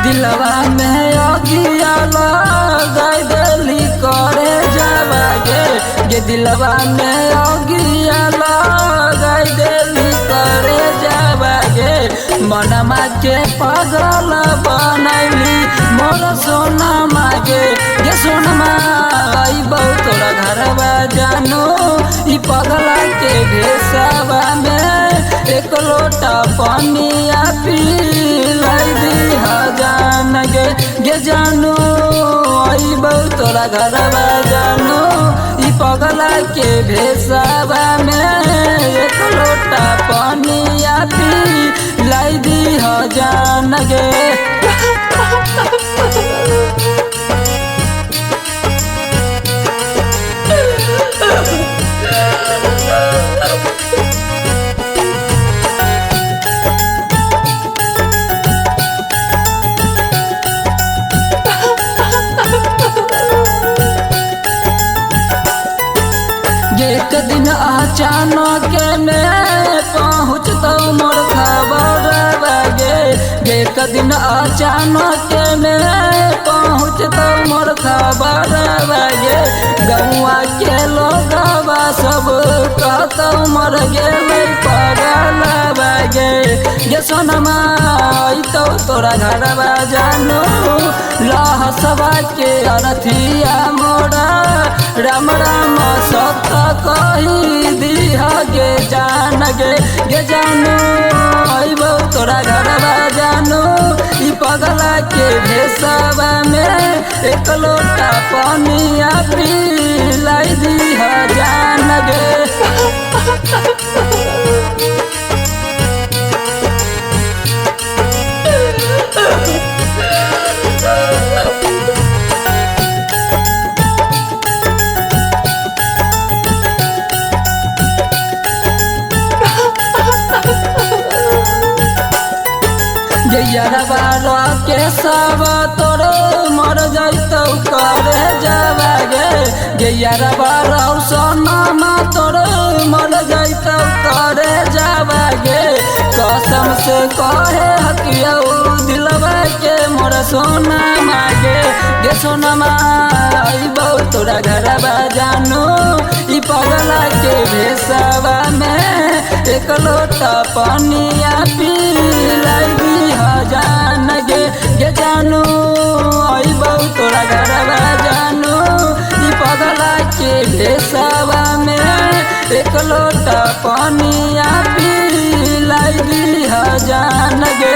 दिलवा में अगिया लगाई देली करे जावा गे दिलवा में अगिया लगाई देली करे जावा गे मनमा के पागल बनैली मोर सोना मागे गे सोनमा आई बहु तोरा घरवा जानो ई पगला के भेसवा में एक लोटा पानिया पिलाई दी जान गे जानू आई बहु तोरा घरवा जानू ई पगला के भेसवा में एक लोटा पानिया पिलाई दी जान गे एक दिन अचानक में पहुँचता मोर खबर गे एक दिन अचानक में पहुँचता मोर खबर गे गौआ के लोगवा सब कहता मर गेले पगल गे सोनमा तो तोरा घरवा जानो लहसवा के अरथिया मोरा राम राम सत कही दिया गे जान गे जानू अबो तोरा घरवा जानू ई पगला के भेसवा में एक लोटा पानिया पिलाई दिया जान गे यारवा के सब तोर मर जैतौ करे जावा गे यारवा सोनमा तोर मर जैतौ करे जावा गे कसम से कहे हकियौ दिलवा के मोर सोना मागे गे सोनमा अइबौ तोरा घरवा जानू ई पगला के भेसवा में एक लोटा पानिया पिलाई दी जान गे जानू अइबौ तोरा घरवा जानू ई पगला के भेसवा में एक लोटा पानिया पिलाई दी जान गे।